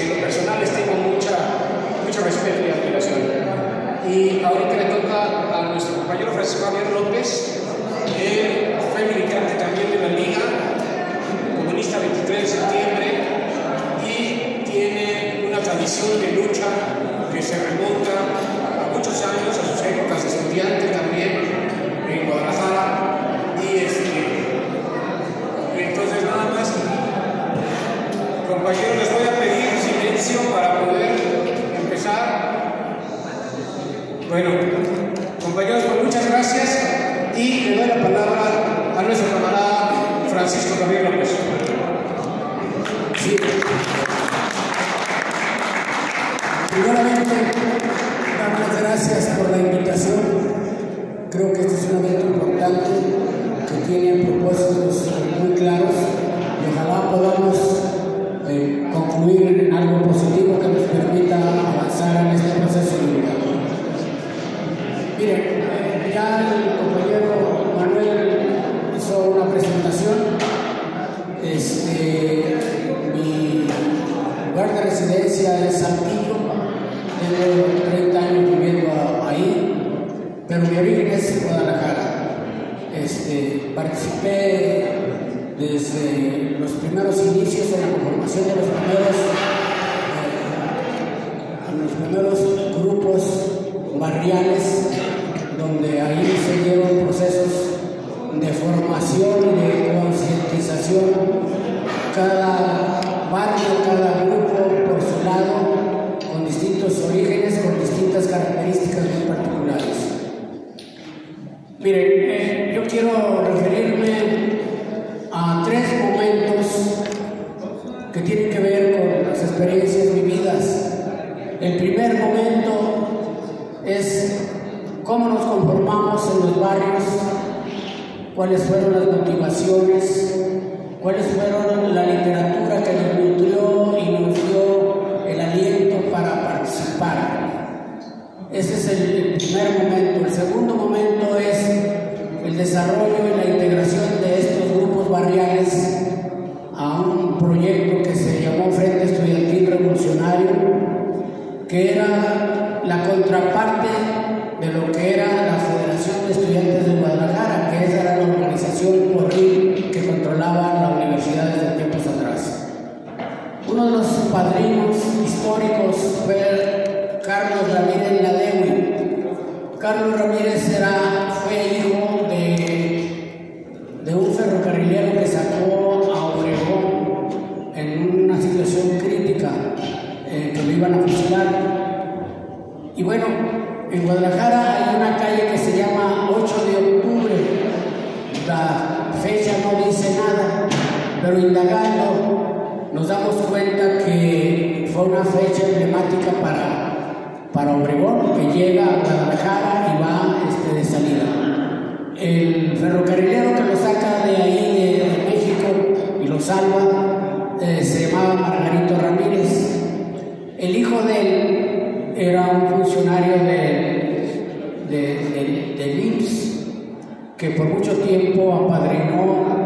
en lo personal les tengo mucho respeto y admiración. Y ahorita le toca a nuestro compañero Francisco Javier López. Él fue militante también de la Liga Comunista 23 de septiembre y tiene una tradición de lucha que se remonta a muchos años, a sus épocas de estudiante también en Guadalajara. Y entonces nada más, compañeros, les voy a pedir silencio para poder empezar. Bueno, compañeros, pues muchas gracias y le doy la palabra a nuestro camarada Francisco Javier López. Sí. Primeramente, dar las gracias por la invitación. Creo que este es un evento importante que tiene propósitos muy claros y ojalá podamos concluir en algo positivo que nos permita avanzar en este proceso de unidad. Miren, ya el compañero Manuel hizo una presentación. Mi lugar de residencia es Saltillo, tengo 30 años viviendo ahí, pero mi origen es Guadalajara. Participé desde los primeros inicios en la conformación de los primeros grupos barriales, donde ahí se llevan procesos de formación y de concientización. Cada barrio, cada grupo por su lado, con distintos orígenes, con distintas características muy particulares. Miren, yo quiero referirme a 3 momentos que tienen que ver con las experiencias vividas. El primer momento es cómo nos conformamos en los barrios, cuáles fueron las motivaciones, cuáles fueron la literatura que nos nutrió y nos dio el aliento para participar. Ese es el primer momento. El segundo momento es el desarrollo y la integración de estos grupos barriales a un proyecto que se llamó Frente Estudiantil Revolucionario, que era la contraparte de lo que era la Federación de Estudiantes de Guadalajara, que esa era la organización porril que controlaba la universidad desde tiempos atrás. Uno de los padrinos históricos fue Carlos Ramírez Ladewi. Carlos Ramírez fue hijo de un ferrocarrilero que sacó a Obregón en una situación crítica, que lo iban a fusilar. Y bueno, en Guadalajara hay una calle que se llama 8 de octubre. La fecha no dice nada, pero indagando nos damos cuenta que fue una fecha emblemática para Obregón, que llega a Guadalajara y va de salida. El ferrocarrilero que lo saca de ahí, de México, y lo salva, se llamaba Margarito Ramírez. El hijo de él era un funcionario del IMSS, que por mucho tiempo apadrinó,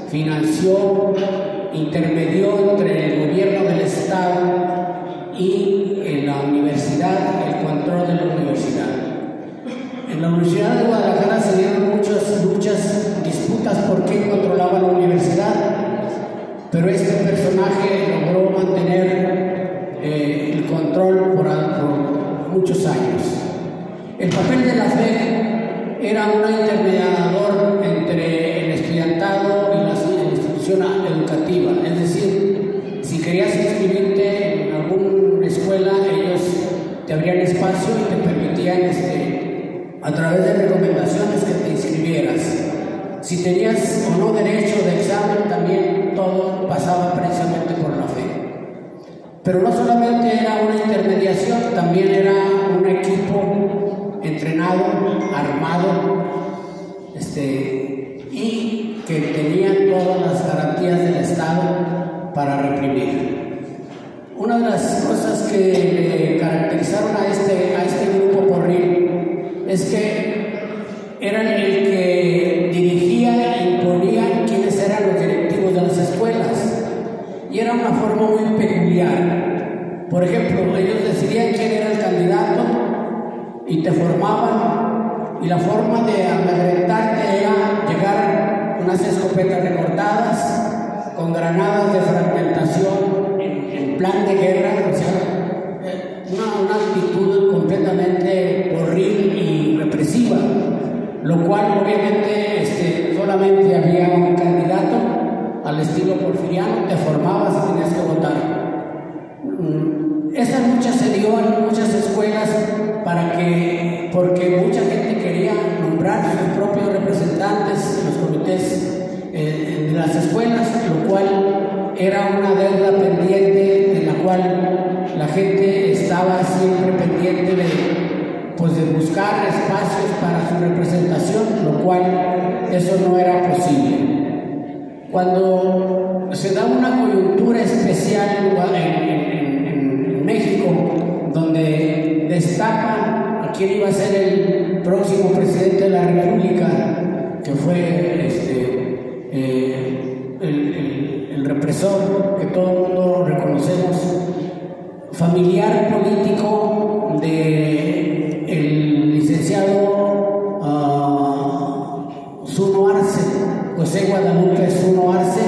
financió, intermedió entre el gobierno del Estado y en la universidad, el control de la universidad. En la Universidad de Guadalajara se dieron muchas luchas, disputas por quién controlaba la universidad, pero este personaje logró mantener el control por muchos años. El papel de la FEG era un intermediador entre el estudiantado y la institución educativa, es decir, si querías inscribirte en alguna escuela, ellos te abrían espacio y te permitían a través de recomendaciones que te inscribieras. Si tenías o no derecho de examen, también todo pasaba precisamente por la FEG. Pero no solamente era una intermediación, también era un equipo entrenado, armado, y que tenía todas las garantías del Estado para reprimir. Una de las cosas que caracterizaron a este grupo porril es que eran el que dirigía e imponía quiénes eran los directivos de las escuelas, y era una forma muy peculiar. Por ejemplo, ellos decidían quién era el candidato y te formaban, y la forma de amedrentarte era llegar unas escopetas recortadas con granadas de fragmentación en plan de guerra, o sea, una actitud completamente horrible y represiva, lo cual obviamente solamente había un candidato al estilo porfiriano, te formabas y tenías que votar. Esta lucha se dio en muchas escuelas porque mucha gente quería nombrar sus propios representantes en los comités de las escuelas, lo cual era una deuda pendiente de la cual la gente estaba siempre pendiente de buscar espacios para su representación, lo cual eso no era posible. Cuando se da una coyuntura especial en México, donde destacan a quién iba a ser el próximo presidente de la República, que fue el represor que todo el mundo reconocemos, familiar político de el licenciado Zuno Arce, José Guadalupe Zuno Arce,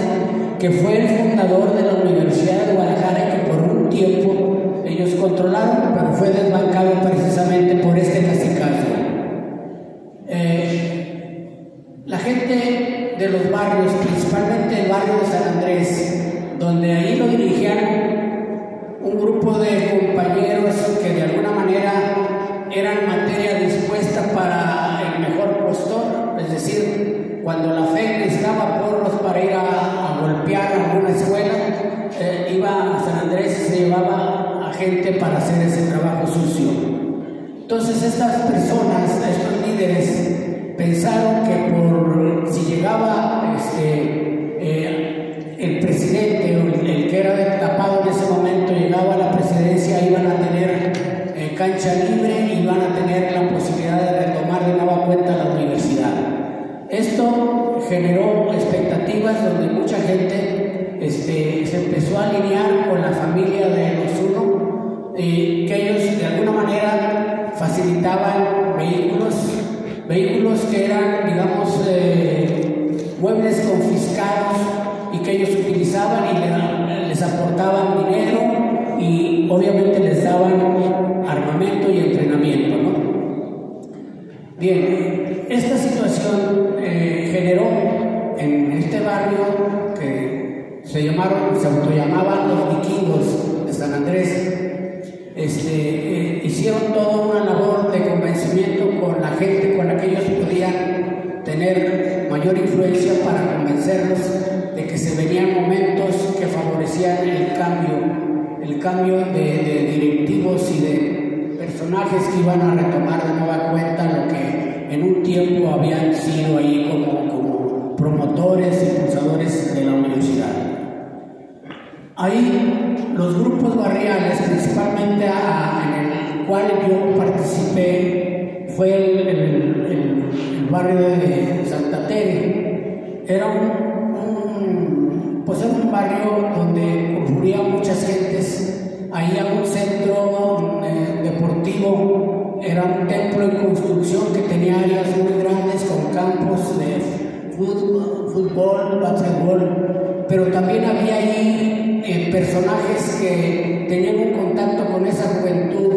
que fue el fundador de la Universidad de Guadalajara, que por un tiempo ellos controlaron, pero fue desbancado precisamente por este cacicazgo. La gente de los barrios, principalmente el barrio de San Andrés, donde ahí lo dirigían un grupo de compañeros que de alguna manera eran materia dispuesta para el mejor postor, es decir, cuando la fe necesitaba porros para ir a golpear a alguna escuela, iba a San Andrés y se llevaba a gente para hacer ese trabajo sucio. Entonces estas personas, estos líderes, pensaron que si llegaba el presidente o el que era destapado en ese momento, llegaba a la presidencia, iban a tener cancha libre y iban a tener la posibilidad de retomar de nueva cuenta la universidad. Esto generó expectativas donde mucha gente se empezó a alinear con la familia de los Zuno, que ellos de alguna manera facilitaban vehículos que eran, digamos, muebles confiscados y que ellos utilizaban y les aportaban dinero y obviamente les daban armamento y entrenamiento, ¿no? Bien, esta situación generó en este barrio que se autollamaban los vikingos de San Andrés, hicieron toda una labor de convencimiento con la gente con la que ellos podían tener mayor influencia para convencerlos de que se venían momentos que favorecían el cambio de directivos y de personajes que iban a retomar de nueva cuenta lo que en un tiempo habían sido ahí como promotores y impulsadores de la universidad. Ahí los grupos barriales, principalmente en el cual yo participé, fue el barrio de Santa Tere. Era un barrio donde concurrían muchas gentes. Ahí había un centro deportivo, era un templo en construcción que tenía áreas muy grandes con campos de fútbol, básquetbol, pero también había ahí personajes que tenían un contacto con esa juventud,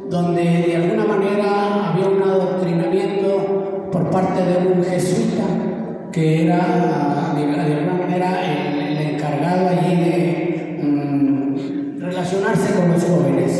donde de alguna manera había un adoctrinamiento por parte de un jesuita que era de alguna manera el encargado allí de relacionarse con los jóvenes.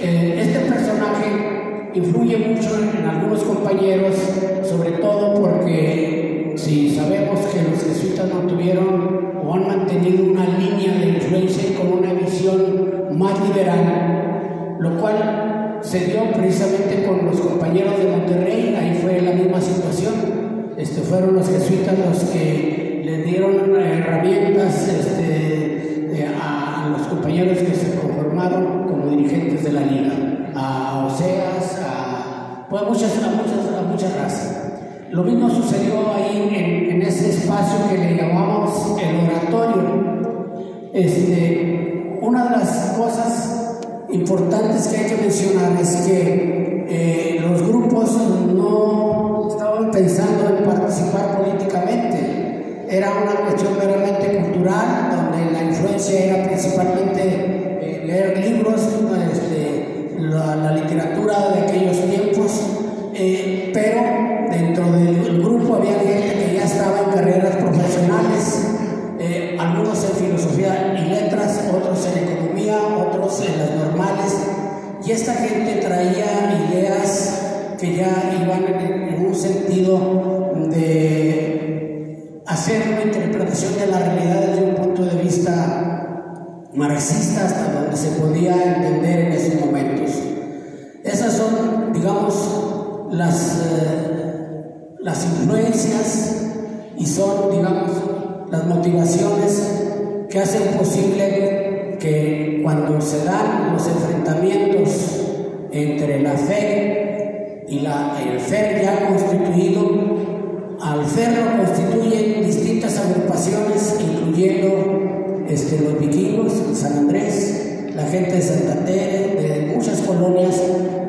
Este personaje influye mucho en algunos compañeros, sobre todo porque si sabemos que los jesuitas no tuvieron o han mantenido una línea de influencia y con una visión más liberal, lo cual se dio precisamente con los compañeros de Monterrey. Ahí fue la misma situación. Fueron los jesuitas los que les dieron herramientas a los compañeros que se conformaron como dirigentes de la liga, a Oseas, a muchas razas. Lo mismo sucedió ahí en ese espacio que le llamamos el oratorio. Una de las cosas importantes que hay que mencionar es que los grupos no estaban pensando en participar políticamente, era una cuestión meramente cultural, donde la influencia era principalmente leer libros, la literatura de aquellos tiempos, pero dentro del grupo había gente que ya estaba en carreras profesionales, algunos en filosofía y letras, otros en economía, otros en las normales, y esta gente traía ideas que ya iban en un sentido de hacer una interpretación de la realidad desde un punto de vista marxista hasta donde se podía entender en esos momentos. Esas son, digamos, las influencias y son, digamos, las motivaciones que hacen posible que cuando se dan los enfrentamientos entre la FER y el FER ya constituido, al FER lo constituyen distintas agrupaciones, incluyendo los vikingos, San Andrés, la gente de Santa Tere, de muchas colonias,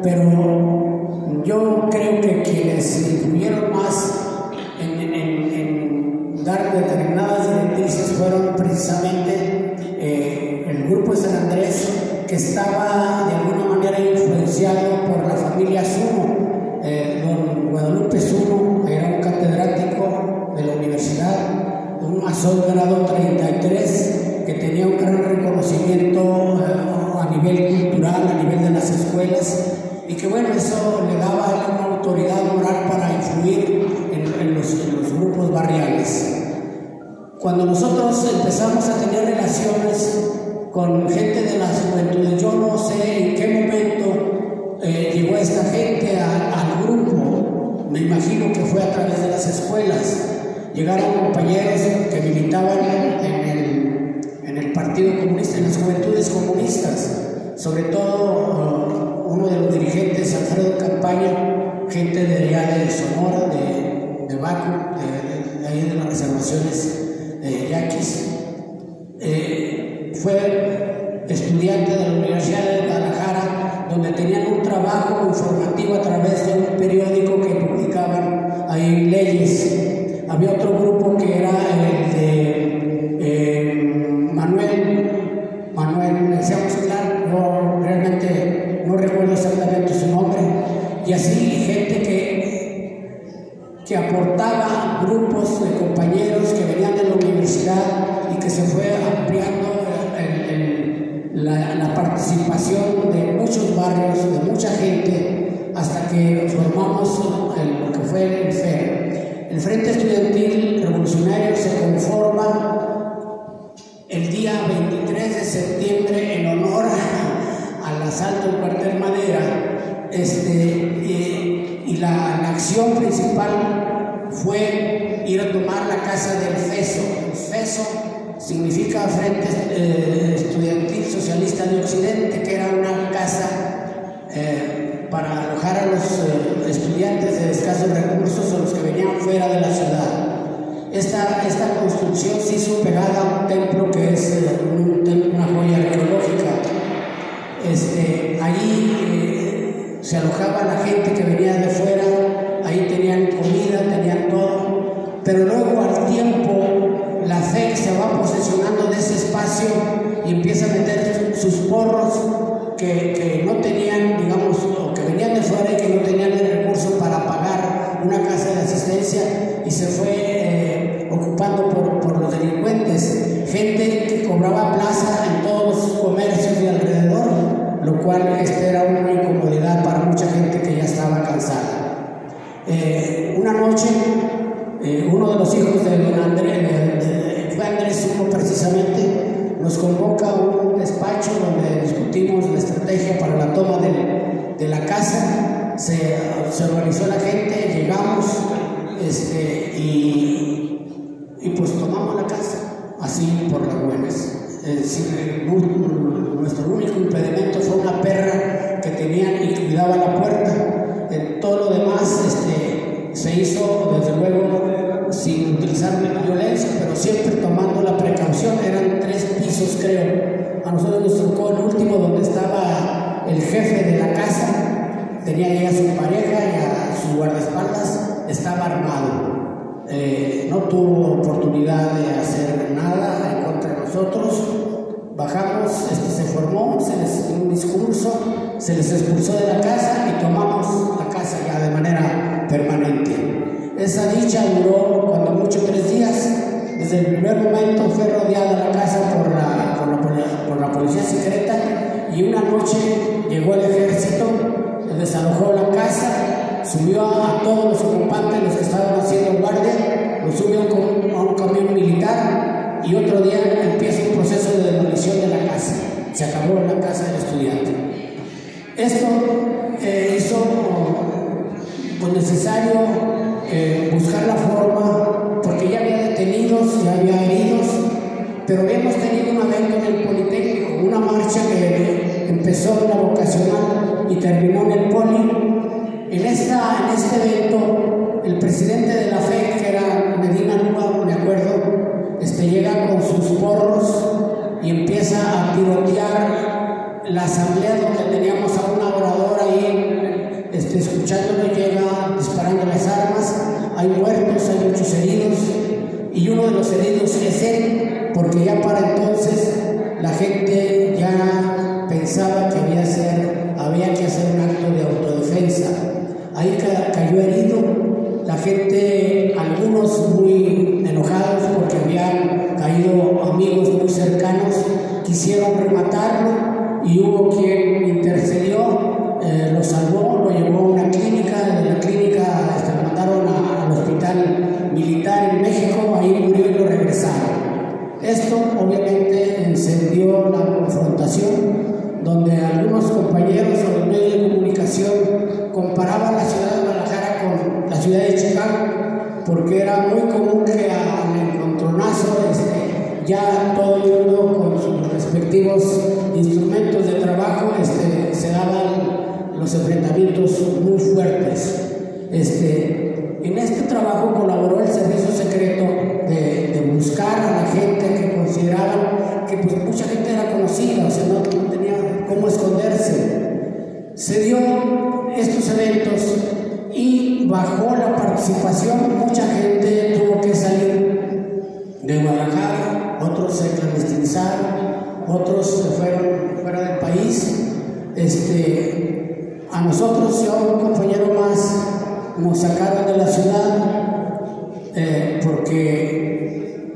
pero yo creo que quienes influyeron más en dar determinadas directrices fueron precisamente el grupo de San Andrés, que estaba de alguna manera influenciado por la familia Zuno. Don Guadalupe Zuno era un catedrático de la universidad, un masón grado 33, que tenía un gran reconocimiento a nivel cultural, a nivel de las escuelas, y que bueno, eso le daba una autoridad moral para influir en los grupos barriales. Cuando nosotros empezamos a tener relaciones con gente de las juventudes, yo no sé en qué momento llegó esta gente al grupo, me imagino que fue a través de las escuelas. Llegaron compañeros que militaban en el Partido Comunista, en las Juventudes Comunistas, sobre todo uno de los dirigentes, Alfredo Campaña, gente de allá de Sonora, de Baco, de ahí de las reservaciones yaquis. Fue estudiante de la Universidad de Guadalajara, donde tenían un trabajo informativo a través de un periódico que publicaban ahí leyes. Había otro grupo que era el de Manuel, decíamos claro, yo realmente no recuerdo exactamente su nombre, y así gente que aportaba grupos de compañeros que venían de la universidad y que se fue ampliando la participación de muchos barrios, de mucha gente, hasta que formamos lo que fue el FER. El Frente Estudiantil Revolucionario se conforma el día 23 de septiembre en honor al asalto del cuartel Madera, y la acción principal fue ir a tomar la casa del FESO. El FESO significa Frente Estudiantil Socialista de Occidente, que era una casa para alojar a los estudiantes de escasos recursos o los que venían fuera de la ciudad. Esta construcción se hizo pegada a un templo que es una joya arqueológica. Ahí se alojaba la gente que venía de fuera, ahí tenían comida, tenían todo, pero luego al tiempo la FEC se va posesionando de ese espacio y empieza a meter sus porros que no tenían, digamos, o que venían de fuera y que no tenían el recurso para pagar una casa de asistencia, y se fue ocupando por los delincuentes, gente que cobraba plaza en todos los comercios de alrededor, lo cual era una incomodidad para mucha gente que ya estaba cansada. Una noche, uno de los hijos de don Andrés, fue Andrés Zuno precisamente, nos convoca a un despacho donde discutimos la estrategia para la toma de la casa. Se organizó la gente, llegamos y pues tomamos la casa, así por las buenas. Nuestro único impedimento fue una perra que tenían y cuidaba la puerta. Todo lo demás se hizo desde luego sin utilizar violencia, pero siempre tomando la precaución. Eran 3 pisos, creo. A nosotros nos tocó el último, donde estaba jefe de la casa tenía ya a su pareja y a su guardaespaldas, estaba armado. No tuvo oportunidad de hacer nada en contra de nosotros. Bajamos, se formó un discurso, se les expulsó de la casa y tomamos la casa ya de manera permanente. Esa dicha duró cuando mucho 3 días. Desde el primer momento fue rodeada la casa por la policía secreta, y una noche llegó el ejército, desalojó la casa, subió a todos los ocupantes, los que estaban haciendo guardia, los subió a un camión militar, y otro día empieza un proceso de demolición de la casa. Se acabó la casa del estudiante. Esto hizo pues necesario buscar la forma, porque ya había detenidos, ya había heridos, pero habíamos tenido un evento en el Politécnico, una marcha que empezó en la vocacional y terminó en el Poli. En este evento, el presidente de la FEC, que era Medina Luma, me acuerdo, llega con sus porros y empieza a tirotear la asamblea donde teníamos a una oradora ahí, escuchándolo, llega disparando las armas. Hay muertos, hay muchos heridos, y uno de los heridos es él, porque ya para entonces la gente ya pensaba que había que hacer un acto de autodefensa. Ahí cayó herido, la gente, algunos muy enojados porque habían caído amigos muy cercanos, quisieron rematarlo, y hubo quien intercedió, lo salvó, lo llevó a una clínica, de la clínica lo mandaron al hospital militar en México, ahí murió y lo regresaron. Esto obviamente encendió la confrontación, donde algunos compañeros o los medios de comunicación comparaban la ciudad de Guadalajara con la ciudad de Chicago, porque era muy común que al encontronazo ya todo el mundo con sus respectivos instrumentos de trabajo se daban los enfrentamientos muy fuertes. En este trabajo colaboró el servicio secreto de buscar a la gente que consideraban que pues, mucha gente era conocida, o sea, no tenía cómo esconderse. Se dio estos eventos y bajó la participación, mucha gente tuvo que salir de Guadalajara, otros se clandestinizaron, otros se fueron fuera del país. A nosotros y a un compañero más nos sacaron de la ciudad porque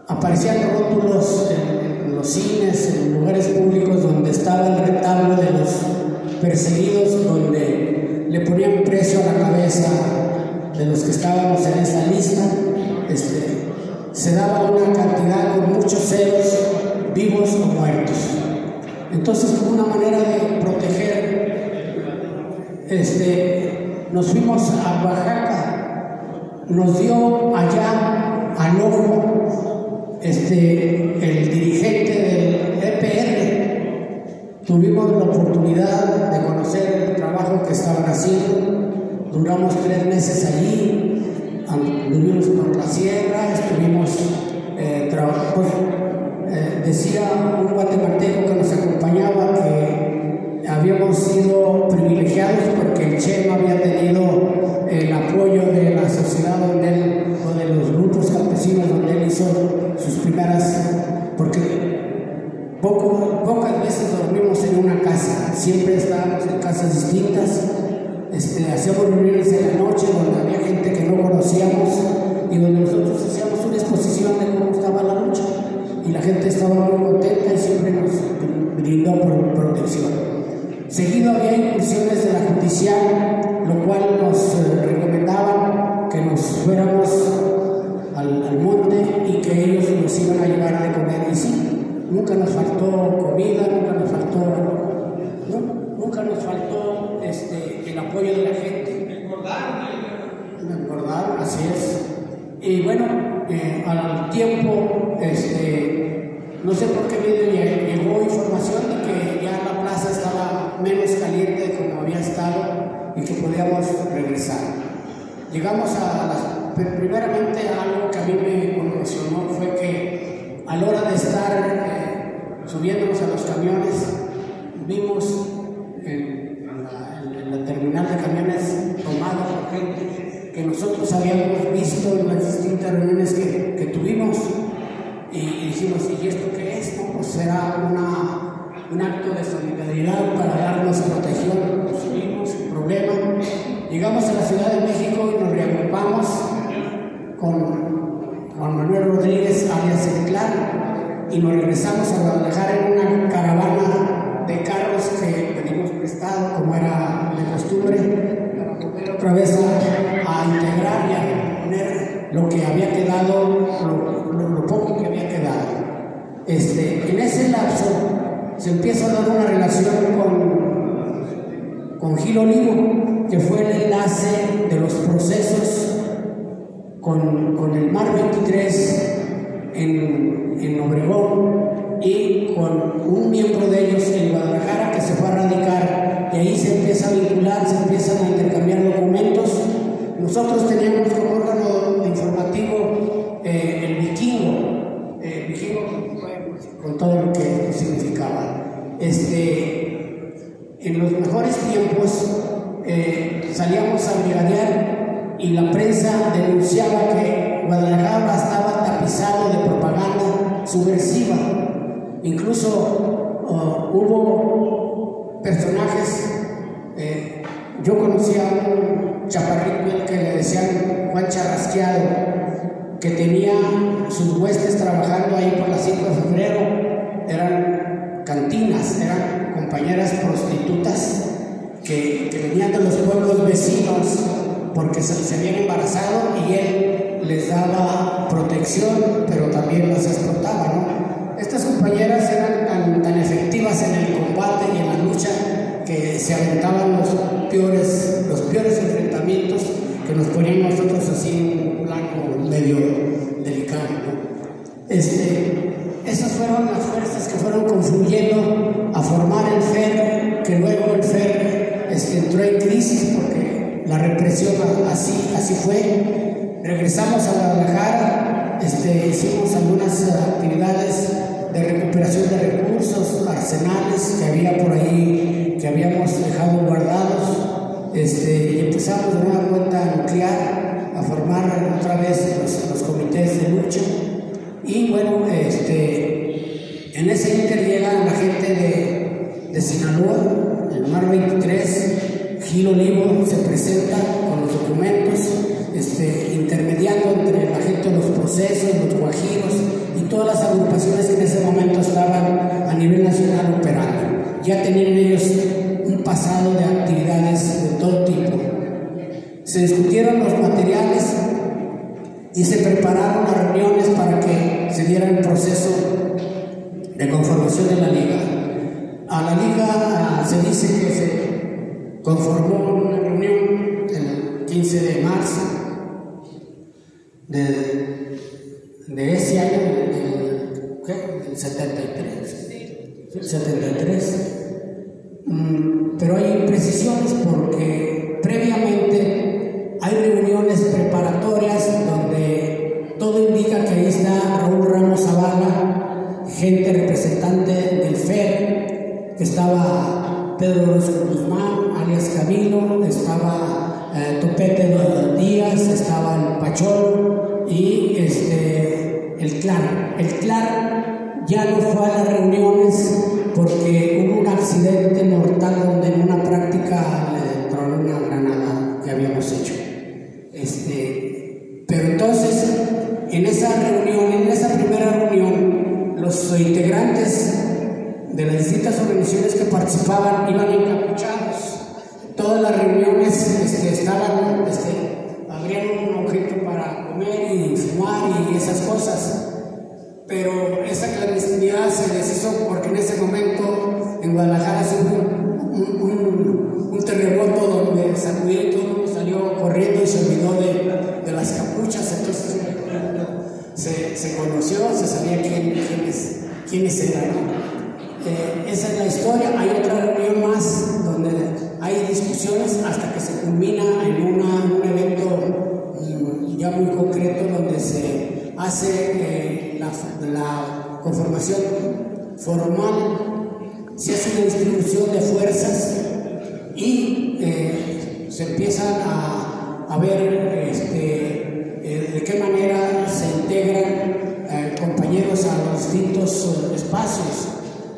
aparecían rótulos en los cines, en lugares públicos donde estaba el retablo de los perseguidos, donde le ponían precio a la cabeza de los que estábamos en esa lista. Se daba una cantidad con muchos ceros, vivos o muertos. Entonces, como una manera de proteger, nos fuimos a Oaxaca, nos dio allá al ojo el dirigente del EPR. Tuvimos la oportunidad de conocer el trabajo que estaban haciendo, duramos 3 meses allí, anduvimos por la sierra, estuvimos trabajando. Decía un guatemalteco que nos acompañaba que habíamos sido privilegiados porque el Che no había tenido el apoyo de la sociedad o de los grupos campesinos donde él hizo sus primeras, porque pocas veces dormimos en una casa, siempre estábamos en casas distintas. Hacíamos reuniones en la noche donde había gente que no conocíamos y donde nosotros hacíamos una exposición de cómo estaba la lucha, y la gente estaba muy contenta y siempre nos brindó protección. Seguido había incursiones de la judicial, lo cual nos recomendaban que nos fuéramos al monte y que ellos nos iban a llevar de comer. Y sí, nunca nos faltó comida, nunca nos faltó el apoyo de la gente. Me engordaron, así es. Y bueno, al tiempo, no sé por qué medio llegó información de que ya la plaza estaba menos caliente de como había estado y que podíamos regresar. Llegamos primeramente a algo que a mí me conmocionó, fue que a la hora de estar subiéndonos a los camiones, vimos pues era un acto de solidaridad para darnos protección, nos tuvimos un problema. Llegamos a la Ciudad de México y nos reagrupamos con Juan Manuel Rodríguez, alias El Clan, y nos regresamos a Guadalajara en una caravana de carros que pedimos prestado, como era de costumbre, para volver otra vez a integrar y a poner lo que había quedado, lo poco que había quedado. En ese lapso se empieza a dar una relación con Gil Olivo, que fue el enlace de los procesos con el Mar 23 en Obregón y con un miembro de ellos en Guadalajara que se fue a radicar, y ahí se empieza a vincular, se empiezan a intercambiar documentos. Nosotros teníamos como órgano informativo el Vikingo, con todo lo que significaba. En los mejores tiempos salíamos a brigadear y la prensa denunciaba que Guadalajara estaba tapizado de propaganda subversiva. Incluso hubo personajes, yo conocía a un chaparrito que le decían Juan Charrasqueado, que tenía sus huestes trabajando ahí por la 5 de febrero, eran cantinas, eran compañeras prostitutas que venían de los pueblos vecinos porque se habían embarazado y él les daba protección, pero también las explotaba, ¿no? Estas compañeras eran tan efectivas en el combate y en la lucha que se aventaban los peores enfrentamientos, que nos ponían nosotros así en un plano medio delicado, ¿no? Esas fueron las fuerzas que fueron confluyendo a formar el FER, que luego el FER entró en crisis porque la represión así fue. Regresamos a Guadalajara, hicimos algunas actividades de recuperación de recursos, arsenales que había por ahí, que habíamos dejado guardados. Y empezamos de nueva cuenta a nuclear, a formar otra vez los comités de lucha. Y bueno, en ese inter llega la gente de Sinaloa, el Mar 23, Gil Olivo se presenta con los documentos, intermediando entre la gente de los procesos, los guajiros y todas las agrupaciones que en ese momento estaban a nivel nacional operando. Ya tenían ellos un pasado de actividades de todo tipo. Se discutieron los materiales y se prepararon las reuniones para que se diera el proceso de conformación de la liga. A la liga se dice que se conformó una reunión el 15 de marzo de ese año, del 73. Pero hay imprecisiones porque previamente hay reuniones preparatorias donde todo indica que ahí está Raúl Ramos Zavala, gente representante del FER, que estaba Pedro Orozco Guzmán, alias Camilo, estaba Topete Díaz, estaba el Pachol y el Clan. El Clan ya no fue a las reuniones porque hubo un accidente mortal donde en una práctica le tronó una granada que habíamos hecho. Pero entonces, en esa primera reunión, los integrantes de las distintas organizaciones que participaban iban encapuchados. Todas las reuniones abrían un objeto para comer y fumar y esas cosas. Pero esa clandestinidad se deshizo porque en ese momento en Guadalajara se hubo un terremoto donde sacudió y todo el mundo salió corriendo y se olvidó de las capuchas. Entonces se conoció, se sabía quiénes eran, ¿no? Esa es la historia. Hay otra reunión más donde hay discusiones hasta que se culmina en un evento ya muy concreto donde se hace la conformación formal, se hace una distribución de fuerzas y se empiezan a ver de qué manera se integran compañeros a los distintos espacios.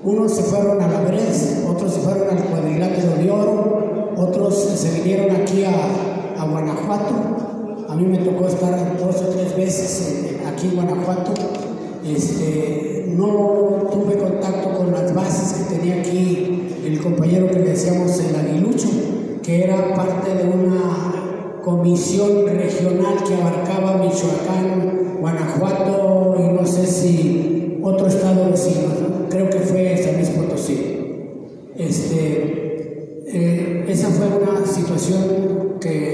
Unos se fueron a la Bres, otros se fueron al Cuadrilátero de Oro, otros se vinieron aquí a Guanajuato. A mí me tocó estar 2 o 3 veces aquí en Guanajuato. No tuve contacto con las bases que tenía aquí el compañero que le decíamos el Aguilucho, que era parte de una comisión regional que abarcaba Michoacán, Guanajuato y no sé si otro estado vecino, ¿no? Creo que fue San Luis Potosí. Esa fue una situación que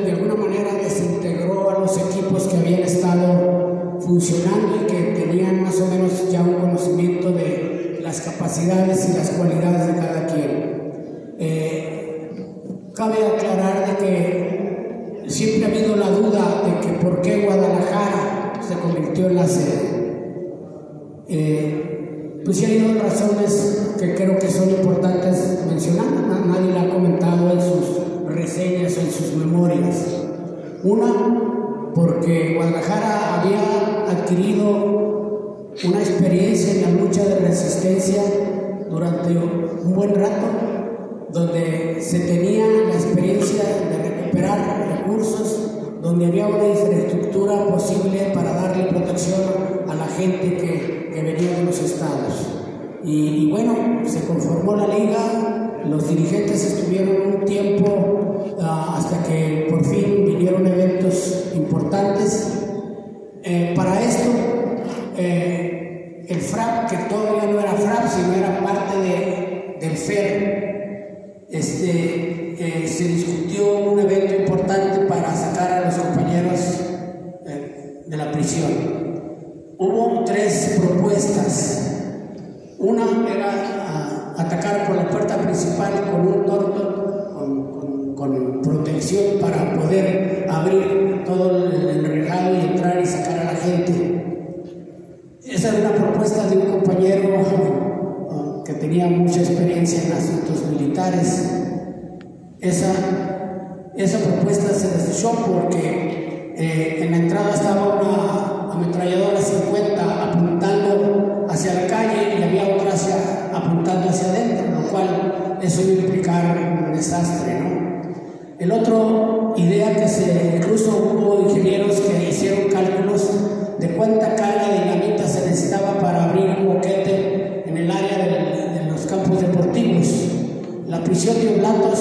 de alguna manera desintegró a los equipos que habían estado funcionando y que tenían más o menos ya un conocimiento de las capacidades y las cualidades de cada quien. Cabe aclarar de que siempre ha habido la duda de que por qué Guadalajara se convirtió en la sede. Pues sí hay 2 razones que creo que son importantes mencionar. Nadie la ha comentado en sus reseñas o en sus memorias. Una, porque Guadalajara había adquirido una experiencia en la lucha de resistencia durante un buen rato, donde se tenía la experiencia de recuperar recursos, donde había una infraestructura posible para darle protección a la gente que venía de los estados. Y bueno, se conformó la liga, los dirigentes estuvieron un tiempo hasta que por fin vinieron eventos importantes. Para esto, el FRAP, que todavía no era FRAP, sino era parte del FER, se discutió un evento importante para sacar a los compañeros de la prisión. Hubo 3 propuestas. Una era atacar por la puerta principal con un torto, con protección para poder abrir todo el enrejado y entrar y sacar a la gente. Esa era una propuesta de un compañero que tenía mucha experiencia en asuntos militares. Esa propuesta se desechó porque en la entrada estaba una ametralladora 50 apuntando hacia la calle y había otra apuntando hacia adentro, lo cual eso iba a implicar un desastre, ¿no? El otro idea incluso hubo ingenieros que hicieron cálculos de cuánta carga de dinamita se necesitaba para abrir un boquete en el área de los campos deportivos. La prisión de Oblatos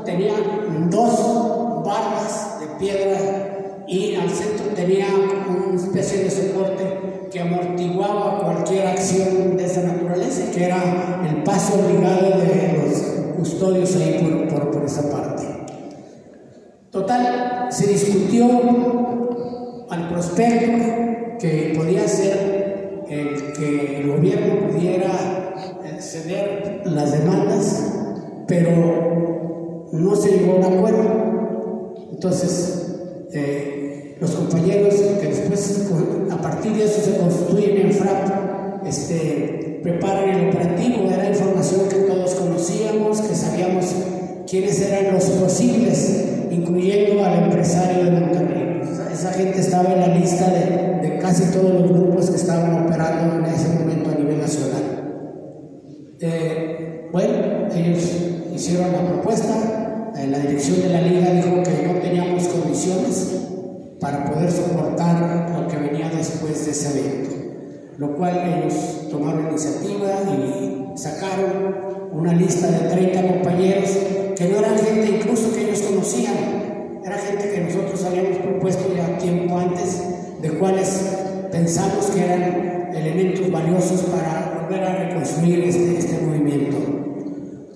tenía 2 barras de piedra y al centro tenía una especie de soporte que amortiguaba cualquier acción de esa naturaleza, que era el paso obligado de los custodios ahí por esa parte. Total, se discutió al prospecto que podía ser que el gobierno pudiera ceder las demandas, pero no se llegó a un acuerdo. Entonces, los compañeros que después, a partir de eso se constituyen en FRAP, preparan el operativo. Era información que todos conocíamos, que sabíamos quiénes eran los posibles, incluyendo al empresario de Monterrey. Esa gente estaba en la lista de casi todos los grupos que estaban operando en ese momento a nivel nacional. Bueno, ellos hicieron la propuesta, la dirección de la liga dijo que no teníamos condiciones para poder soportar lo que venía después de ese evento, lo cual ellos tomaron iniciativa y sacaron una lista de 30 compañeros que no eran gente incluso que ellos conocían, era gente que nosotros habíamos propuesto ya tiempo antes, de cuales pensamos que eran elementos valiosos para volver a reconstruir este movimiento.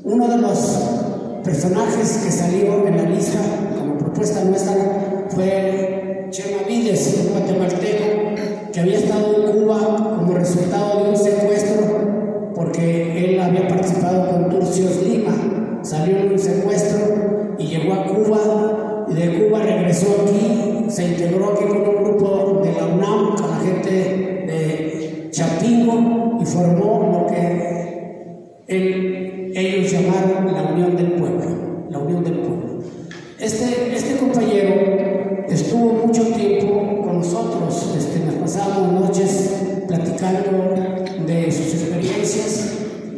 Uno de los personajes que salió en la lista como propuesta nuestra fue Chema Vides, un guatemalteco que había estado en Cuba como resultado de un secuestro, porque él había participado con Turcios Lima, salió en un secuestro y llegó a Cuba, y de Cuba regresó aquí, se integró aquí con un grupo de la UNAM, con la gente de Chapingo, y formó lo que ellos llamaron la Unión del Pueblo, la Unión del Pueblo. Este compañero estuvo mucho tiempo con nosotros, nos pasábamos noches platicando de sus experiencias.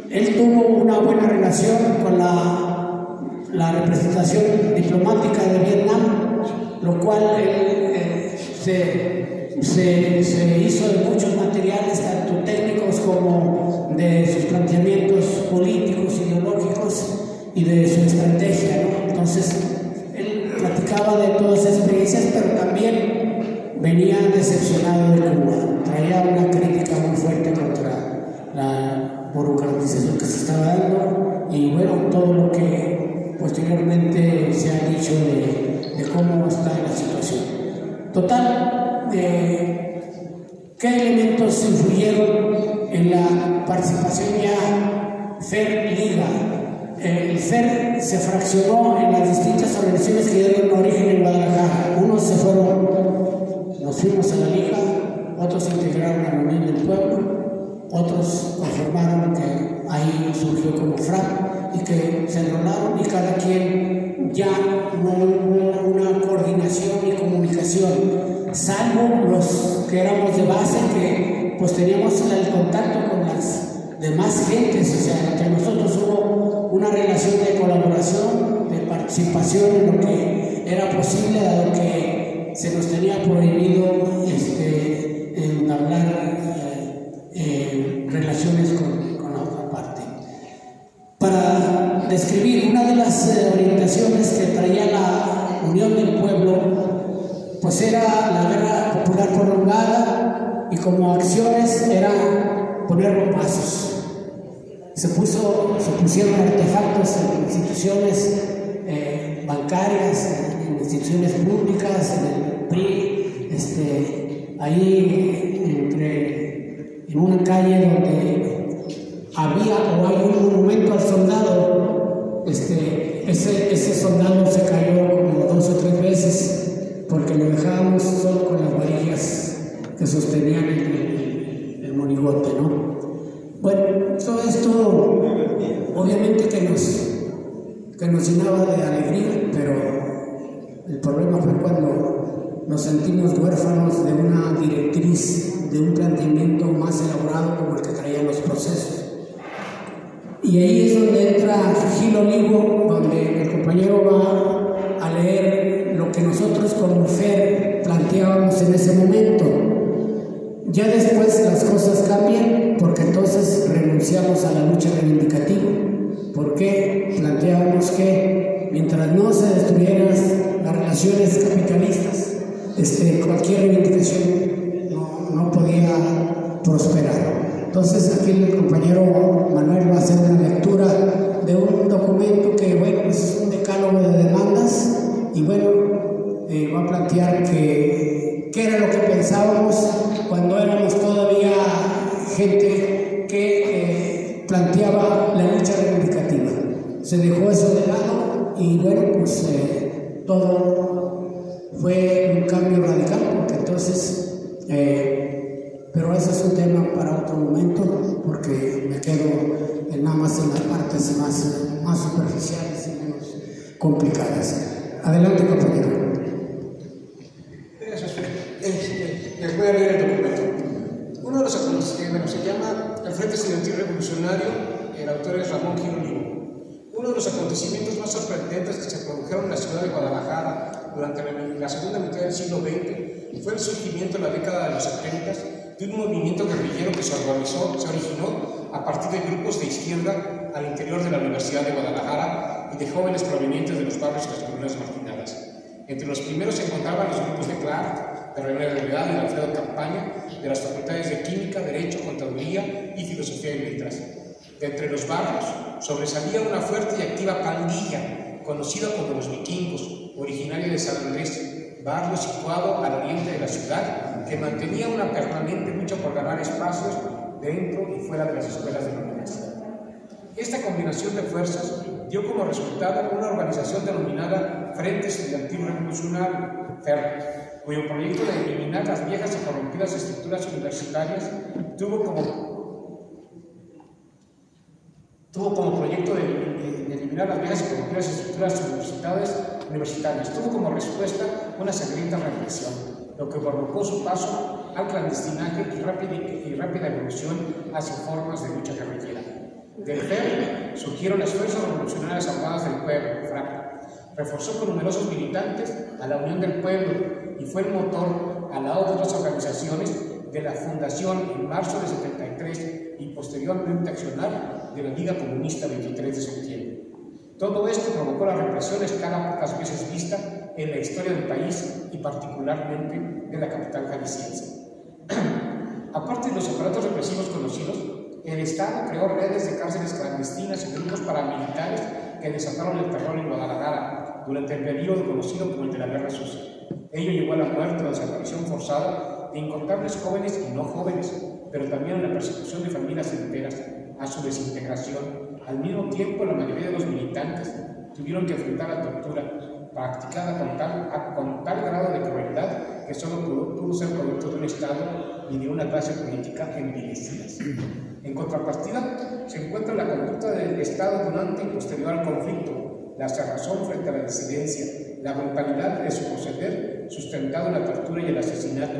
Él tuvo una buena relación con la representación diplomática de Vietnam, lo cual él se hizo de muchos materiales, tanto técnicos como de sus planteamientos políticos, ideológicos y de su estrategia, ¿no? Entonces, él platicaba de todas esas experiencias, pero también venía decepcionado de Cuba. Traía una crítica muy fuerte contra la burocratización que se estaba dando y, bueno, todo lo que posteriormente se ha dicho de cómo está la situación. Total, ¿qué elementos influyeron en la participación ya FER-Liga? El FER se fraccionó en las distintas organizaciones que dieron origen en Guadalajara. Unos se fueron, nos fuimos a la Liga, otros se integraron a la Unión del Pueblo, otros conformaron, que ahí surgió como FRAP, y que se enrolaron, y cada quien ya no hubo una coordinación y comunicación, salvo los que éramos de base, que pues teníamos el contacto con las demás gentes. O sea, entre nosotros hubo una relación de colaboración, de participación en lo que era posible, dado que se nos tenía prohibido entablar relaciones con la otra parte. Para describir una de las orientaciones que traía la Unión del Pueblo, pues era la guerra popular prolongada, y como acciones era poner bombazos. Se pusieron artefactos en instituciones bancarias, en instituciones públicas, en el PRI, ahí en una calle donde había o hay un monumento al soldado. Ese soldado se cayó como 2 o 3 veces porque lo dejábamos solo con las varillas que sostenían el monigote, ¿no? Bueno, todo esto obviamente que nos llenaba de alegría, pero el problema fue cuando nos sentimos huérfanos de una directriz, de un planteamiento más elaborado como el que traían los procesos. Y ahí es donde entra Gil Olivo, donde el compañero va a leer lo que nosotros como FER planteábamos en ese momento. Ya después las cosas cambian, porque entonces renunciamos a la lucha reivindicativa, porque planteábamos que mientras no se destruyeran las relaciones capitalistas, cualquier reivindicación no podía prosperar. Entonces aquí el compañero Manuel va a hacer una lectura de un documento que, bueno, pues es un decálogo de demandas, y bueno, va a plantear qué era lo que pensábamos cuando éramos todavía gente que planteaba la lucha reivindicativa. Se dejó eso de lado y, bueno, pues todo fue un cambio radical, porque entonces pero ese es un tema para otro momento, porque me quedo nada más en las partes más superficiales y menos complicadas. Adelante, compañero. Gracias. Les voy a leer el documento. Uno de los acontecimientos, se llama El Frente Estudiantil Revolucionario, el autor es Ramón Gil Olivo. Uno de los acontecimientos más sorprendentes que se produjeron en la ciudad de Guadalajara durante la segunda mitad del siglo XX fue el surgimiento en la década de los 70 de un movimiento guerrillero que se originó a partir de grupos de izquierda al interior de la Universidad de Guadalajara y de jóvenes provenientes de los barrios y las comunidades marginadas. Entre los primeros se encontraban los grupos de Clark, de René Realidad y de Alfredo Campaña, de las facultades de Química, Derecho, Contaduría y Filosofía y Letras. De entre los barrios sobresalía una fuerte y activa pandilla, conocida como los Vikingos, originaria de San Andrés, barrio situado al oriente de la ciudad, que mantenía una permanente lucha por ganar espacios dentro y fuera de las escuelas de la universidad. Esta combinación de fuerzas dio como resultado una organización denominada Frente Estudiantil Revolucionario, FER, cuyo proyecto de eliminar las viejas y corrompidas estructuras universitarias tuvo como proyecto de eliminar las viejas y corrompidas estructuras universitarias. Tuvo como respuesta una sangrienta represión, lo que provocó su paso al clandestinaje y rápida evolución hacia formas de lucha guerrillera. Del FER surgieron las Fuerzas Revolucionarias Armadas del Pueblo, FRAP. Reforzó con numerosos militantes a la Unión del Pueblo y fue el motor, al lado de otras organizaciones, de la fundación en marzo de 73 y posteriormente accionar de la Liga Comunista 23 de septiembre. Todo esto provocó la represión a escala pocas veces vista en la historia del país y particularmente de la capital jalisciense. Aparte de los aparatos represivos conocidos, el Estado creó redes de cárceles clandestinas y grupos paramilitares que desataron el terror en Guadalajara durante el periodo conocido como el de la Guerra Sucia. Ello llevó a la muerte o desaparición forzada de incontables jóvenes y no jóvenes, pero también a la persecución de familias enteras, a su desintegración. Al mismo tiempo, la mayoría de los militantes tuvieron que enfrentar la tortura, practicada con tal grado de crueldad que solo pudo ser producto de un Estado y de una clase política envilecidas. En contrapartida, se encuentra la conducta del Estado durante y posterior al conflicto, la cerrazón frente a la disidencia, la brutalidad de su proceder sustentado en la tortura y el asesinato,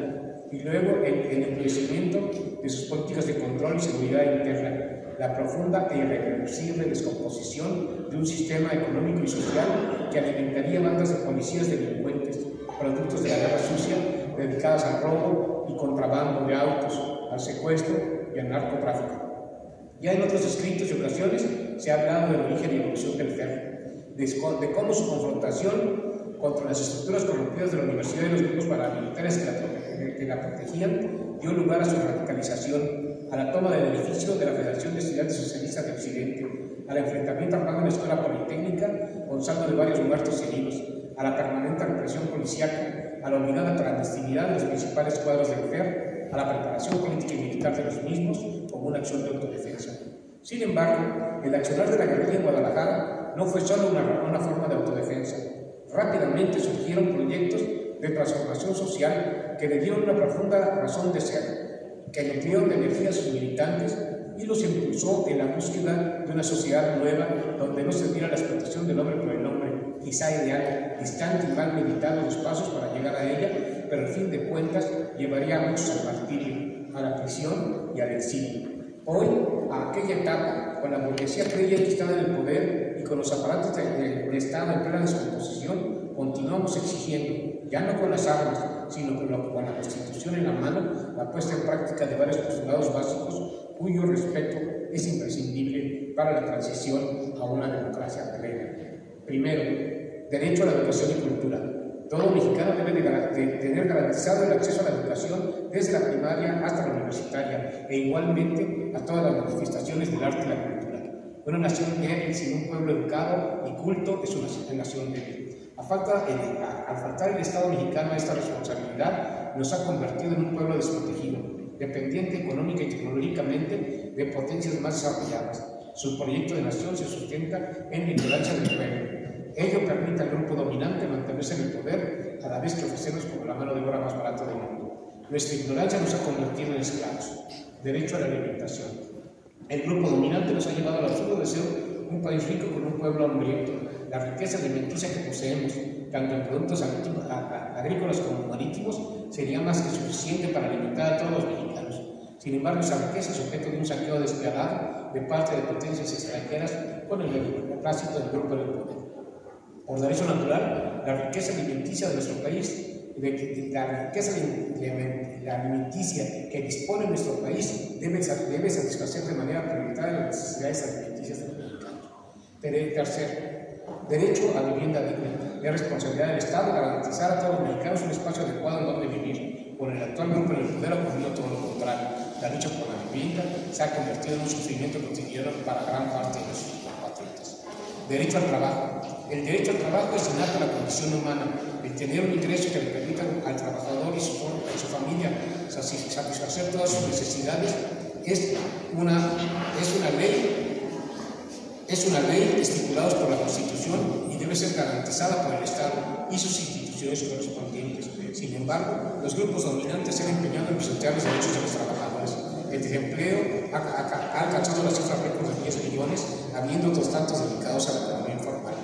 y luego el endurecimiento de sus políticas de control y seguridad interna, la profunda e irreversible descomposición de un sistema económico y social que alimentaría bandas de policías delincuentes, productos de la guerra sucia, dedicadas al robo y contrabando de autos, al secuestro y al narcotráfico. Ya en otros escritos y ocasiones se ha hablado del origen y evolución del FER, de cómo su confrontación contra las estructuras corrompidas de la universidad y los grupos paramilitares que la protegían dio lugar a su radicalización, a la toma del edificio de la Federación de Estudiantes Socialistas de Occidente, al enfrentamiento armado en la Escuela Politécnica con saldo de varios muertos y heridos, a la permanente represión policiaca, a la obligada clandestinidad de los principales cuadros del FER, a la preparación política y militar de los mismos como una acción de autodefensa. Sin embargo, el accionar de la guerrilla en Guadalajara no fue solo una forma de autodefensa. Rápidamente surgieron proyectos de transformación social que le dieron una profunda razón de ser, que nutrieron de energía a sus militantes y los impulsó en la búsqueda de una sociedad nueva donde no se diera la explotación del hombre por el hombre, quizá ideal, distante y mal meditados los pasos para llegar a ella, pero al fin de cuentas llevaría a muchos al martirio, a la prisión y al exilio. Hoy, a aquella etapa, cuando la burguesía creía que estaba en el poder y con los aparatos del Estado en plena descomposición, continuamos exigiendo, ya no con las armas, sino con la Constitución en la mano, la puesta en práctica de varios postulados básicos cuyo respeto es imprescindible para la transición a una democracia plena. Primero, derecho a la educación y cultura. Todo mexicano debe de tener garantizado el acceso a la educación desde la primaria hasta la universitaria e igualmente a todas las manifestaciones del arte y la cultura. Una nación débil sin un pueblo educado y culto es una nación débil. Al faltar el Estado mexicano a esta responsabilidad, nos ha convertido en un pueblo desprotegido, dependiente económica y tecnológicamente de potencias más desarrolladas. Su proyecto de nación se sustenta en la ignorancia del pueblo. Ello permite al grupo dominante mantenerse en el poder a la vez que ofrecernos como la mano de obra más barata del mundo. Nuestra ignorancia nos ha convertido en esclavos. Derecho a la alimentación. El grupo dominante nos ha llevado al absurdo de ser un país rico con un pueblo hambriento. La riqueza alimenticia que poseemos, tanto en productos agrícolas como marítimos, sería más que suficiente para alimentar a todos los mexicanos. Sin embargo, esa riqueza es objeto de un saqueo despiadado de parte de potencias extranjeras con el beneplácito del grupo del poder. Por derecho natural, la riqueza alimenticia de nuestro país, la riqueza alimenticia que dispone nuestro país debe satisfacer de manera prioritaria las necesidades alimenticias de los mexicanos. Tercero, derecho a vivienda digna. Es responsabilidad del Estado garantizar a todos los mexicanos un espacio adecuado en donde vivir. Con el actual grupo en el poder ha ocurrido todo lo contrario. La lucha por la vivienda se ha convertido en un sufrimiento cotidiano para gran parte de los compatriotas. Derecho al trabajo. El derecho al trabajo es innato a la condición humana. El tener un ingreso que le permita al trabajador y su familia satisfacer todas sus necesidades es una ley estipulada por la Constitución y debe ser garantizada por el Estado y sus instituciones correspondientes. Sin embargo, los grupos dominantes se han empeñado en pisotear los derechos de los trabajadores. El desempleo ha alcanzado las cifras récord de 10 millones, habiendo otros tantos dedicados a la economía informal.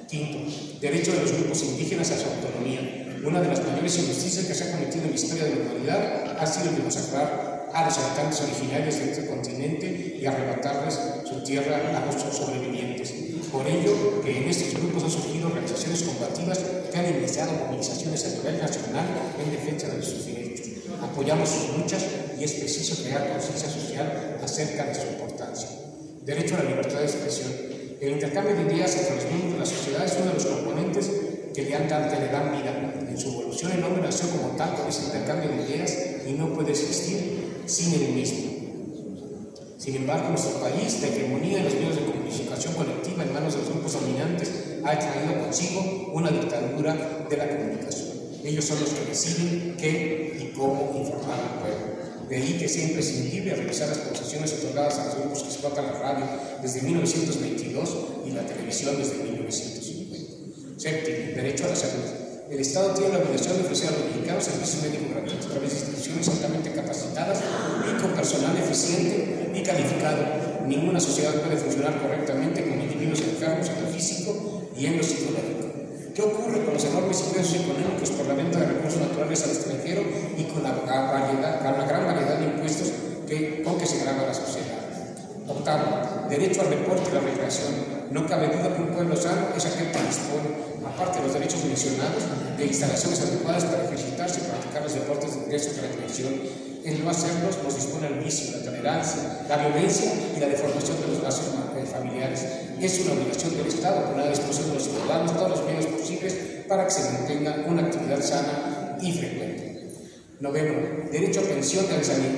Quinto, derecho de los grupos indígenas a su autonomía. Una de las mayores injusticias que se ha cometido en la historia de la humanidad ha sido el de masacrar a los habitantes originarios de este continente y arrebatarles su tierra a los sobrevivientes. Por ello, que en estos grupos han surgido organizaciones combativas que han iniciado movilizaciones a nivel nacional en defensa de sus derechos. Apoyamos sus luchas y es preciso crear conciencia social acerca de su importancia. Derecho a la libertad de expresión. El intercambio de ideas entre los miembros de la sociedad es uno de los componentes que le dan vida. En su evolución el hombre nació como tal con ese intercambio de ideas y no puede existir sin él mismo. Sin embargo, en nuestro país, la hegemonía en los medios de comunicación colectiva en manos de los grupos dominantes ha traído consigo una dictadura de la comunicación. Ellos son los que deciden qué y cómo informar al pueblo. De ahí que sea imprescindible revisar las concesiones otorgadas a los grupos que explotan la radio desde 1922 y la televisión desde 1950. Séptimo, derecho a la salud. El Estado tiene la obligación de ofrecer a los mexicanos servicios médicos gratuitos a través de instituciones altamente capacitadas y con personal eficiente y calificado. Ninguna sociedad puede funcionar correctamente con individuos enfermos en lo físico y en lo psicológico. ¿Qué ocurre con los enormes ingresos económicos por la venta de recursos naturales al extranjero y con la gran variedad de impuestos con que se grava la sociedad? Octavo, derecho al deporte y la recreación. No cabe duda que un pueblo sano es aquel que dispone, aparte de los derechos mencionados, de instalaciones adecuadas para ejercitarse y practicar los deportes de ingreso y recreación. En no hacerlos nos dispone el vicio, la tolerancia, la violencia y la deformación de los lazos familiares. Es una obligación del Estado poner a disposición de los ciudadanos todos los medios posibles para que se mantenga una actividad sana y frecuente. Noveno, derecho a pensión de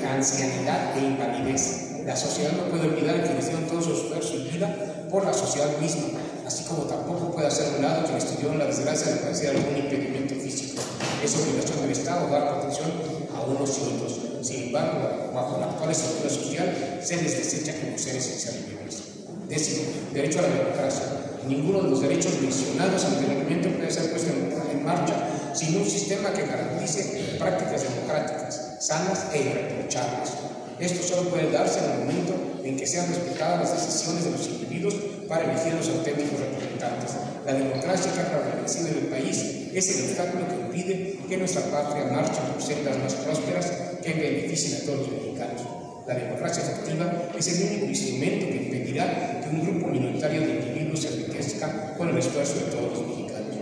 ancianidad e invalidez. La sociedad no puede olvidar que hicieron todo su esfuerzo y vida por la sociedad misma, así como tampoco puede hacer un lado quienes tuvieron la desgracia de padecer algún impedimento físico. Es obligación del Estado dar protección a unos y otros. Sin embargo, bajo la actual estructura social, se les desecha como seres inservibles. Décimo, derecho a la democracia. Ninguno de los derechos mencionados anteriormente puede ser puesto en marcha sin un sistema que garantice prácticas democráticas, sanas e irreprochables. Esto solo puede darse en el momento en que sean respetadas las decisiones de los individuos para elegir a los auténticos representantes. La democracia que ha prevalecido en el país es el obstáculo que impide que nuestra patria marche por sendas más prósperas que beneficien a todos los mexicanos. La democracia efectiva es el único instrumento que impedirá que un grupo minoritario de individuos se enriquezca con el esfuerzo de todos los mexicanos.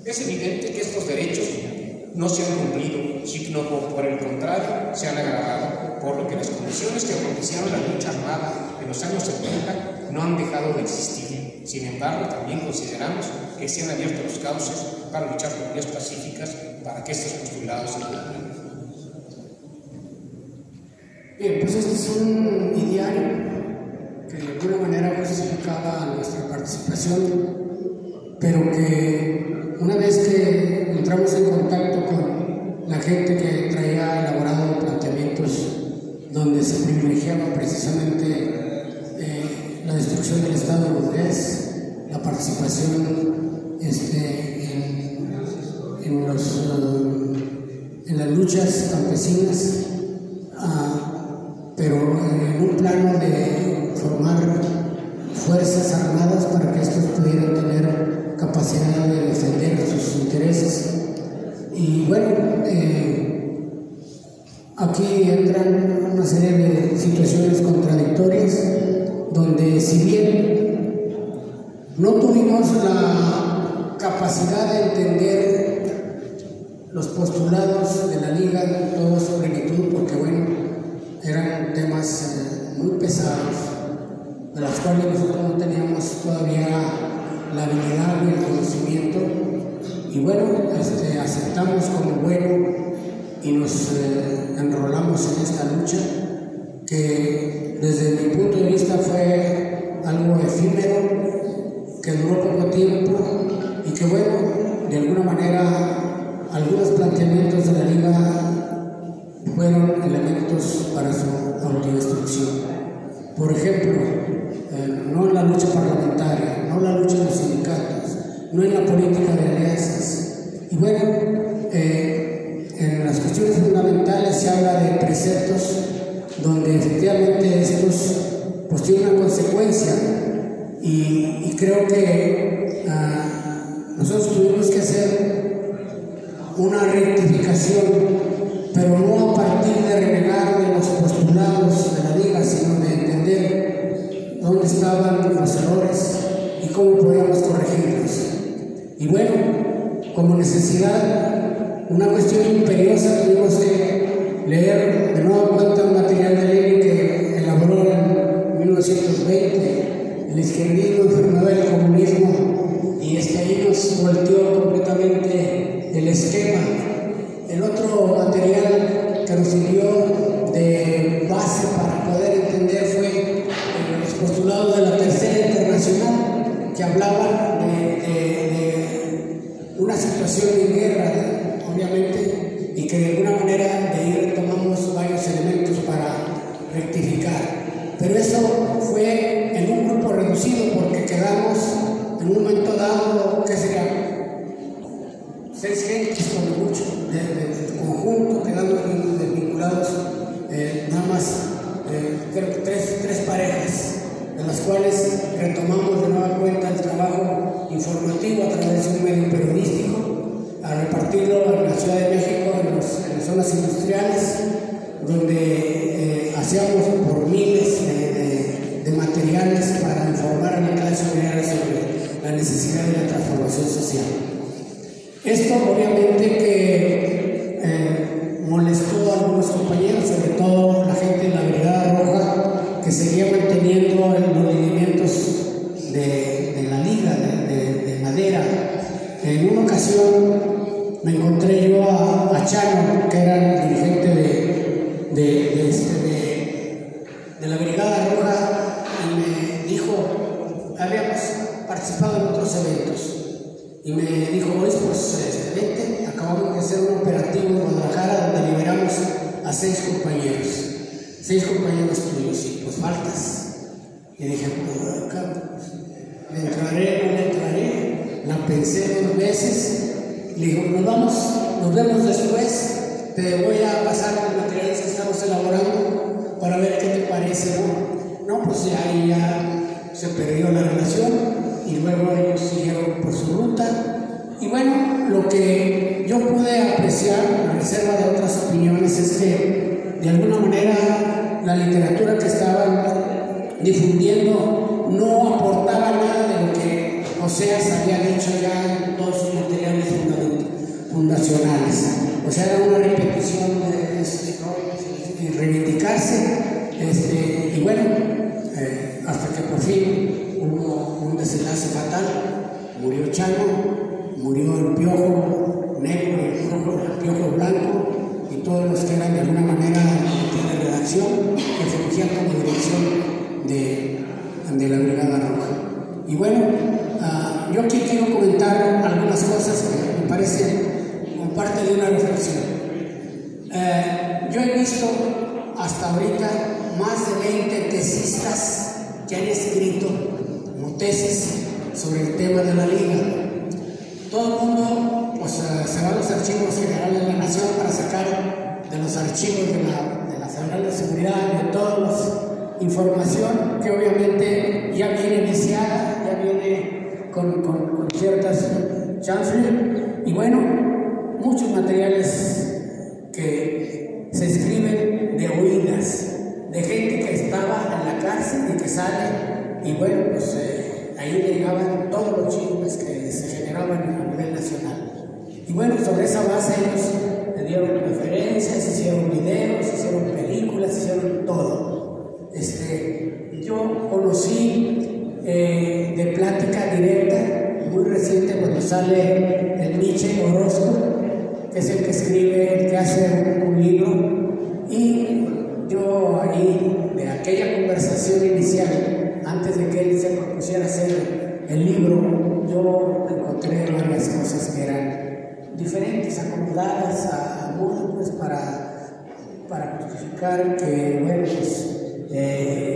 Es evidente que estos derechos no se han cumplido, sino por el contrario se han agravado, por lo que las condiciones que propiciaron la lucha armada en los años 70 no han dejado de existir. Sin embargo, también consideramos que se han abierto los cauces para luchar por vías pacíficas para que estos postulados se cumplan. Bien, pues este es un ideario que de alguna manera justificaba nuestra participación, pero que una vez que entramos en contacto con la gente que traía elaborado planteamientos donde se privilegiaba precisamente la destrucción del Estado burgués, la participación en las luchas campesinas, pero en un plano de formar fuerzas armadas para que estos pudieran tener capacidad de defender sus intereses. Y bueno, aquí entran una serie de situaciones contradictorias donde, si bien no tuvimos la capacidad de entender los postulados de la Liga en toda su plenitud, porque bueno, eran temas muy pesados, de los cuales nosotros no teníamos todavía la habilidad ni el conocimiento, y bueno, aceptamos como bueno y nos enrolamos en esta lucha, que desde mi punto de vista fue algo efímero, que duró poco tiempo y que bueno, de alguna manera algunos planteamientos de la Liga fueron elementos para su autodestrucción. Por ejemplo, no en la lucha parlamentaria, no en la lucha de los sindicatos, no en la política de alianzas. Y bueno, en las cuestiones fundamentales se habla de preceptos donde efectivamente estos pues tienen una consecuencia, y creo que nosotros tuvimos que hacer una rectificación pero no a partir de renegar de los postulados de la liga, sino de entender dónde estaban los errores y cómo podíamos corregirlos. Y bueno, como necesidad, una cuestión imperiosa, tuvimos que leer de nuevo cuenta un material de Lenin que elaboró en 1920, el izquierdismo enfermedad del comunismo, y ahí nos volteó completamente el esquema. El otro material que nos sirvió de base para poder entender fue los postulados de la Tercera Internacional, que hablaban de una situación de guerra, obviamente, y que de alguna manera de ahí tomamos varios elementos para rectificar. Pero eso fue en un grupo reducido porque quedamos en un momento dado, ¿qué sería? 6 gentes como mucho del conjunto, quedando desvinculados, nada más creo que tres parejas, de las cuales retomamos de nueva cuenta el trabajo informativo a través de un medio periodístico, a repartirlo en la Ciudad de México, en las zonas industriales, donde hacíamos por miles de materiales para informar a la clase obrera sobre la necesidad de la transformación social. Esto obviamente que molestó a algunos compañeros, sobre todo la gente de la Brigada Roja, que seguía manteniendo los lineamientos de la liga de madera. En una ocasión me encontré yo a Chano, que era el dirigente de la Brigada Roja, y me dijo, habíamos participado en otros eventos, y me dijo, Luis, pues vente, acabamos de hacer un operativo en Guadalajara donde liberamos a 6 compañeros tuyos, y pues faltas. Y dije, pues acá, ¿le entraré, no le entraré? La pensé 2 veces, y le digo, nos vemos después, te voy a pasar los materiales que estamos elaborando para ver qué te parece, ¿no? No, pues ya se perdió la relación. Y luego ellos siguieron por su ruta. Y bueno, lo que yo pude apreciar, a reserva de otras opiniones, es que de alguna manera la literatura que estaban difundiendo no aportaba nada de lo que Oseas había dicho ya en todos sus materiales fundacionales. O sea, era una repetición de reivindicarse. Y bueno, hasta que por fin hubo un desenlace fatal, murió Chano, murió el Piojo Negro, el Piojo Blanco y todos los que eran de alguna manera de redacción, que fungían como dirección de la Brigada Roja. Y bueno, yo aquí quiero comentar algunas cosas que me parecen como parte de una reflexión. Yo he visto hasta ahorita más de 20 tesistas que han escrito tesis sobre el tema de la liga. Todo el mundo pues, se va a los archivos generales de la Nación para sacar de los archivos de la Central de Seguridad, de toda la información que obviamente ya viene iniciada, ya viene con ciertas chances. Y bueno, muchos materiales que se escriben de oídas, de gente que estaba en la cárcel y que sale. Y bueno, pues ahí llegaban todos los chismes que se generaban a nivel nacional. Y bueno, sobre esa base ellos le dieron referencias, hicieron videos, hicieron películas, hicieron todo. Yo conocí de plática directa, muy reciente, cuando sale el Nietzsche Orozco, que es el que escribe, el que hace un libro. Y yo ahí, de aquella conversación inicial, antes de que él se propusiera hacer el libro, yo encontré varias cosas que eran diferentes, acomodadas a modo, pues para justificar que, bueno, pues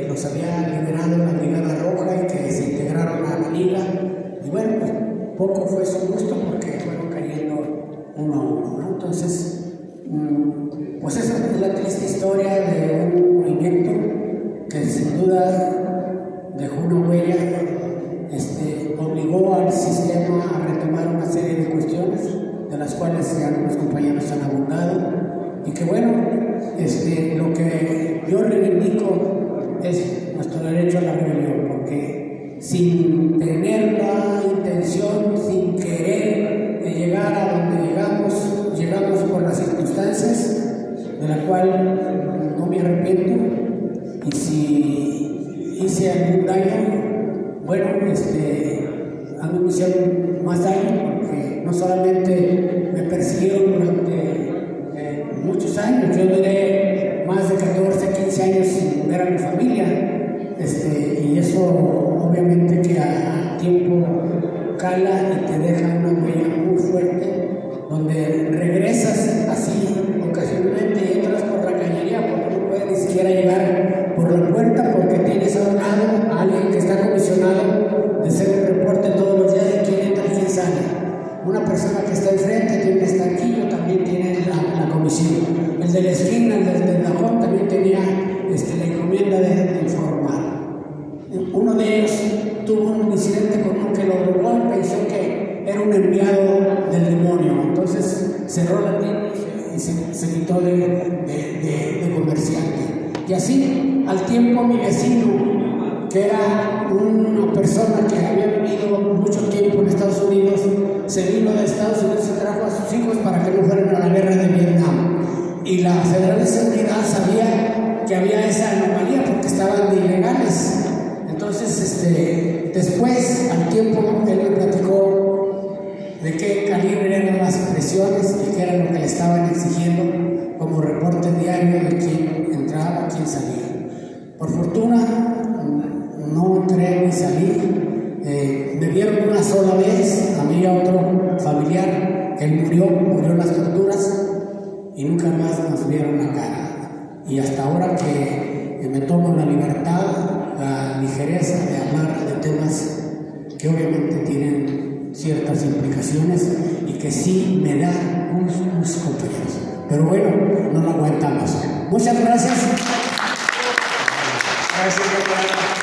los había liberado la Brigada Roja y que se integraron a la liga. Y bueno, pues poco fue su gusto porque fueron cayendo uno a uno, ¿no? Entonces, pues esa es la triste historia de un movimiento que sin duda dejó una huella, obligó al sistema a retomar una serie de cuestiones de las cuales ya algunos compañeros han abundado, y que bueno, lo que yo reivindico es nuestro derecho a la rebelión, porque sin tener la intención, sin querer de llegar a donde llegamos por las circunstancias, de la cual no me arrepiento, y si hice algún daño, bueno, a mí me hicieron más daño, porque no solamente me persiguieron durante muchos años, yo duré más de 14, 15 años sin ver a mi familia, y eso obviamente que a tiempo cala y te deja una huella muy fuerte, donde regresas así ocasionalmente y entras por la cañería porque no puedes ni siquiera llegar por la puerta, porque tienes a un lado a alguien que está comisionado de hacer un reporte todos los días de quién entra y quién sale. Una persona que está enfrente tiene un estanquillo, también tiene la comisión. El de la esquina, el del cajón, también tenía la encomienda de informar. Uno de ellos tuvo un incidente con uno que lo robó y pensó que era un enviado del demonio. Entonces cerró la tienda y se quitó de comerciante. Y así, al tiempo, mi vecino, que era una persona que había vivido mucho tiempo en Estados Unidos, se vino de Estados Unidos y trajo a sus hijos para que no fueran a la guerra de Vietnam. Y la Federal de Seguridad sabía que había esa anomalía porque estaban ilegales. Entonces, después, al tiempo, él me platicó de qué calibre eran las presiones y qué era lo que le estaban exigiendo como reporte diario de quién entraba, quién salía. Por fortuna, no entré ni salí. Me vieron una sola vez, a mí y a otro familiar, él murió en las torturas y nunca más nos vieron la cara. Y hasta ahora que me tomo la libertad, la ligereza de hablar de temas que obviamente tienen ciertas implicaciones y que sí me da unos compañeros. Pero bueno, no lo aguantamos. Muchas gracias. Gracias, doctora.